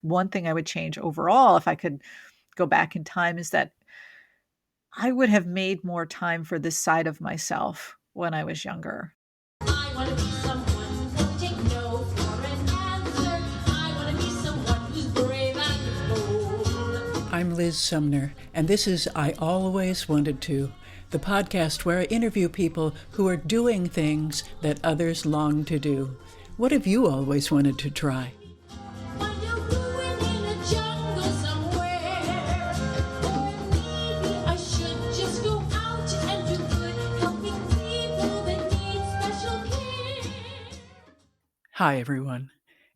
One thing I would change overall, if I could go back in time, is that I would have made more time for this side of myself when I was younger. I want to be someone who won't take no for an answer. I want to be someone who's brave and bold. I'm Liz Sumner, and this is I Always Wanted To, the podcast where I interview people who are doing things that others long to do. What have you always wanted to try? Find a ruin in a jungle somewhere. Or maybe I should just go out and do good, helping people that need special care. Hi, everyone.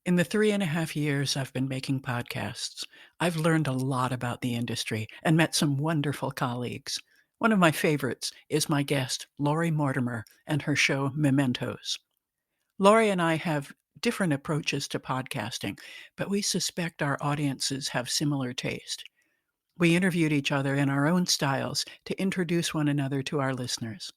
In the 3.5 years I've been making podcasts, I've learned a lot about the industry and met some wonderful colleagues. One of my favorites is my guest, Lori Mortimer, and her show Mementos. Lori and I have different approaches to podcasting, but we suspect our audiences have similar taste. We interviewed each other in our own styles to introduce one another to our listeners.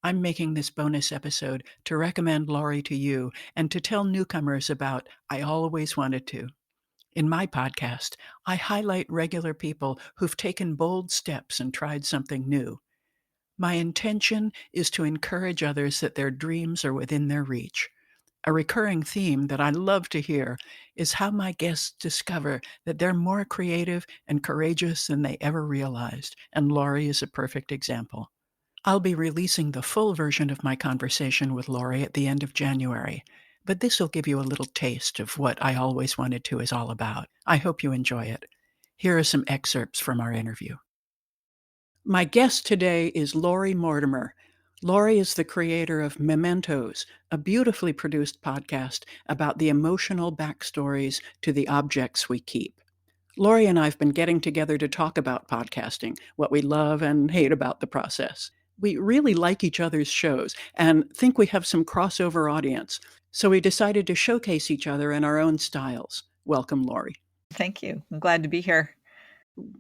I'm making this bonus episode to recommend Lori to you and to tell newcomers about I Always Wanted To. In my podcast, I highlight regular people who've taken bold steps and tried something new. My intention is to encourage others that their dreams are within their reach. A recurring theme that I love to hear is how my guests discover that they're more creative and courageous than they ever realized, and Lori is a perfect example. I'll be releasing the full version of my conversation with Lori at the end of January, but this will give you a little taste of what I Always Wanted To is all about. I hope you enjoy it. Here are some excerpts from our interview. My guest today is Lori Mortimer. Lori is the creator of Mementos, a beautifully produced podcast about the emotional backstories to the objects we keep. Lori and I have been getting together to talk about podcasting, what we love and hate about the process. We really like each other's shows and think we have some crossover audience, so we decided to showcase each other in our own styles. Welcome, Lori. Thank you. I'm glad to be here.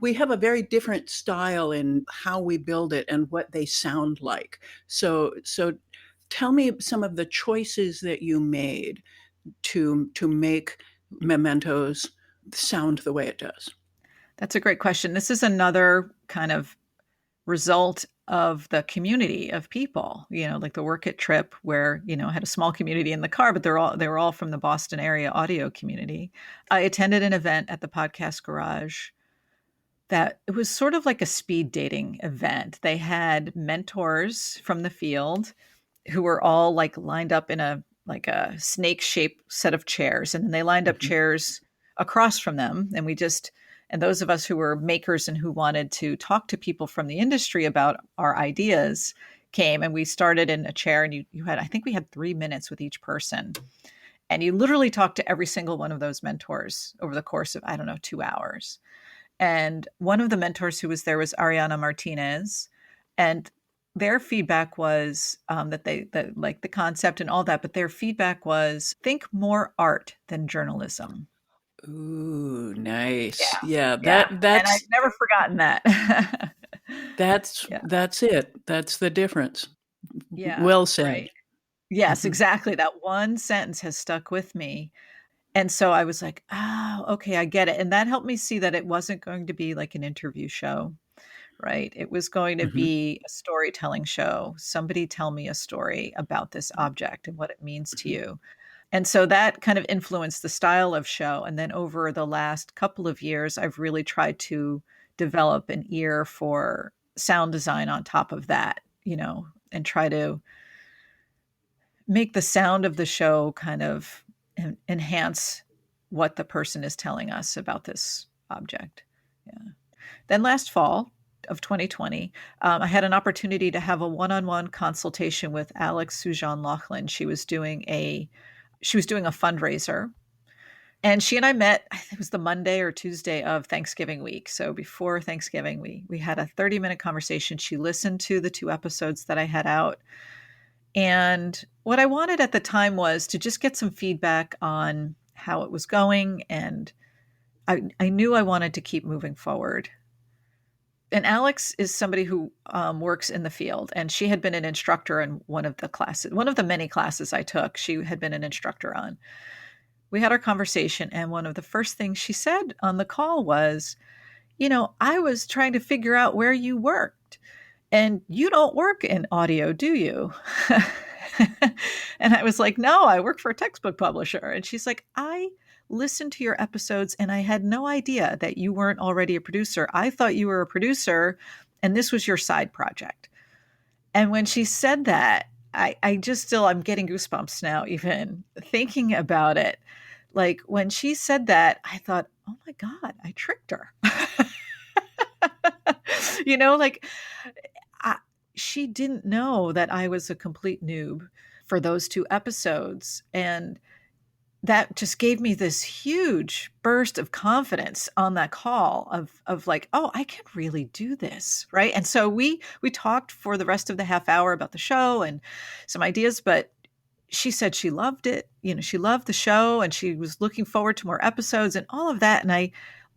We have a very different style in how we build it and what they sound like. So tell me some of the choices that you made to make Mementos sound the way it does. That's a great question. This is another kind of result of the community of people, like the Work It trip where, I had a small community in the car, but they were all from the Boston area audio community. I attended an event at the Podcast Garage that it was sort of like a speed dating event. They had mentors from the field who were all like lined up in a snake shaped set of chairs, and then they lined up chairs across from them, and those of us who were makers and who wanted to talk to people from the industry about our ideas came, and we started in a chair, and you had, I think we had 3 minutes with each person, and you literally talked to every single one of those mentors over the course of, I don't know, 2 hours. And one of the mentors who was there was Ariana Martinez, and their feedback was that like the concept and all that, but their feedback was think more art than journalism. Ooh, nice. Yeah. Yeah, Yeah. And that's I've never forgotten that. that's Yeah. that's it. That's the difference. Yeah. Well said. Right. Yes, Mhm. exactly. That one sentence has stuck with me. And so I was like, oh, okay, I get it. And that helped me see that it wasn't going to be like an interview show, right? It was going to Mhm. be a storytelling show. Somebody tell me a story about this object and what it means to Mhm. you. And so that kind of influenced the style of show. And then over the last couple of years, I've really tried to develop an ear for sound design on top of that, and try to make the sound of the show kind of enhance what the person is telling us about this object. Yeah. Then last fall of 2020, I had an opportunity to have a one-on-one consultation with Alex Sujan Laughlin. She was doing a fundraiser, and she and I met. I think it was the Monday or Tuesday of Thanksgiving week. So before Thanksgiving, we had a 30-minute conversation. She listened to the 2 episodes that I had out, and what I wanted at the time was to just get some feedback on how it was going. And I knew I wanted to keep moving forward. And Alex is somebody who works in the field, and she had been an instructor in one of the many classes I took. She had been an instructor on. we had our conversation, and one of the first things she said on the call was, I was trying to figure out where you worked, and you don't work in audio, do you? And I was like, no, I work for a textbook publisher. And she's like, I listened to your episodes and I had no idea that you weren't already a producer. I thought you were a producer and this was your side project. And when she said that, I just still, I'm getting goosebumps now, even thinking about it. Like when she said that, I thought, oh my God, I tricked her. Like I, she didn't know that I was a complete noob for those 2 episodes. And that just gave me this huge burst of confidence on that call of like, oh, I can really do this, right? And so we talked for the rest of the half hour about the show and some ideas, but she said she loved it. She loved the show and she was looking forward to more episodes and all of that. And I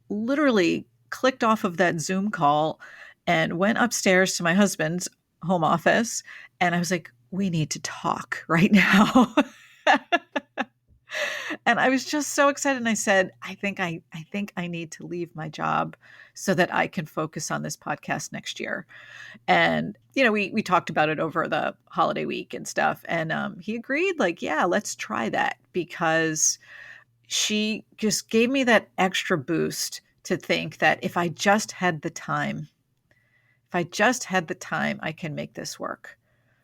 literally clicked off of that Zoom call and went upstairs to my husband's home office. And I was like, we need to talk right now. And I was just so excited. And I said, I think I need to leave my job so that I can focus on this podcast next year. And, we talked about it over the holiday week and stuff. And he agreed, like, yeah, let's try that, because she just gave me that extra boost to think that if I just had the time, I can make this work.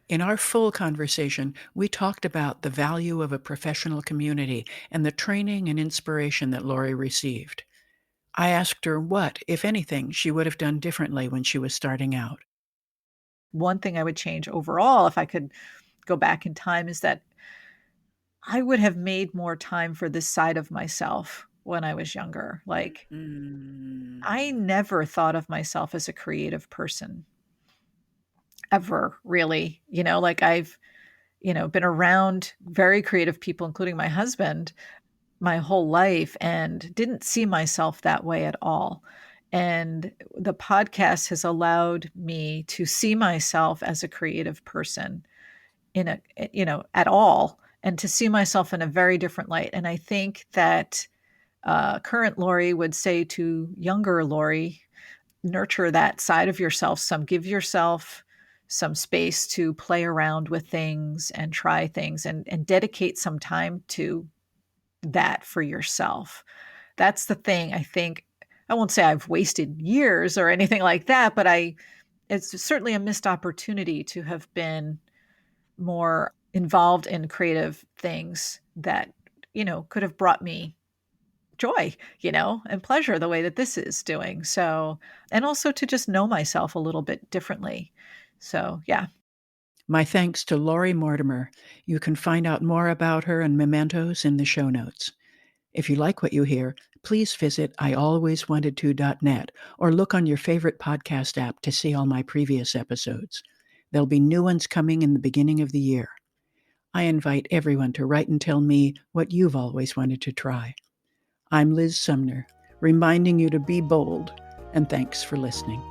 In our full conversation, we talked about the value of a professional community and the training and inspiration that Lori received. I asked her what, if anything, she would have done differently when she was starting out. One thing I would change overall, if I could go back in time, is that I would have made more time for this side of myself when I was younger. Like, I never thought of myself as a creative person ever, really. Like I've, been around very creative people, including my husband, my whole life, and didn't see myself that way at all. And the podcast has allowed me to see myself as a creative person at all, and to see myself in a very different light. And I think that current Lori would say to younger Lori, nurture that side of yourself give yourself some space to play around with things and try things, and dedicate some time to that for yourself. That's the thing. I think I won't say I've wasted years or anything like that, but it's certainly a missed opportunity to have been more involved in creative things that, could have brought me joy, and pleasure the way that this is doing. So, and also to just know myself a little bit differently. So, yeah. My thanks to Lori Mortimer. You can find out more about her and mementos in the show notes. If you like what you hear, please visit ialwayswantedto.net or look on your favorite podcast app to see all my previous episodes. There'll be new ones coming in the beginning of the year. I invite everyone to write and tell me what you've always wanted to try. I'm Liz Sumner, reminding you to be bold, and thanks for listening.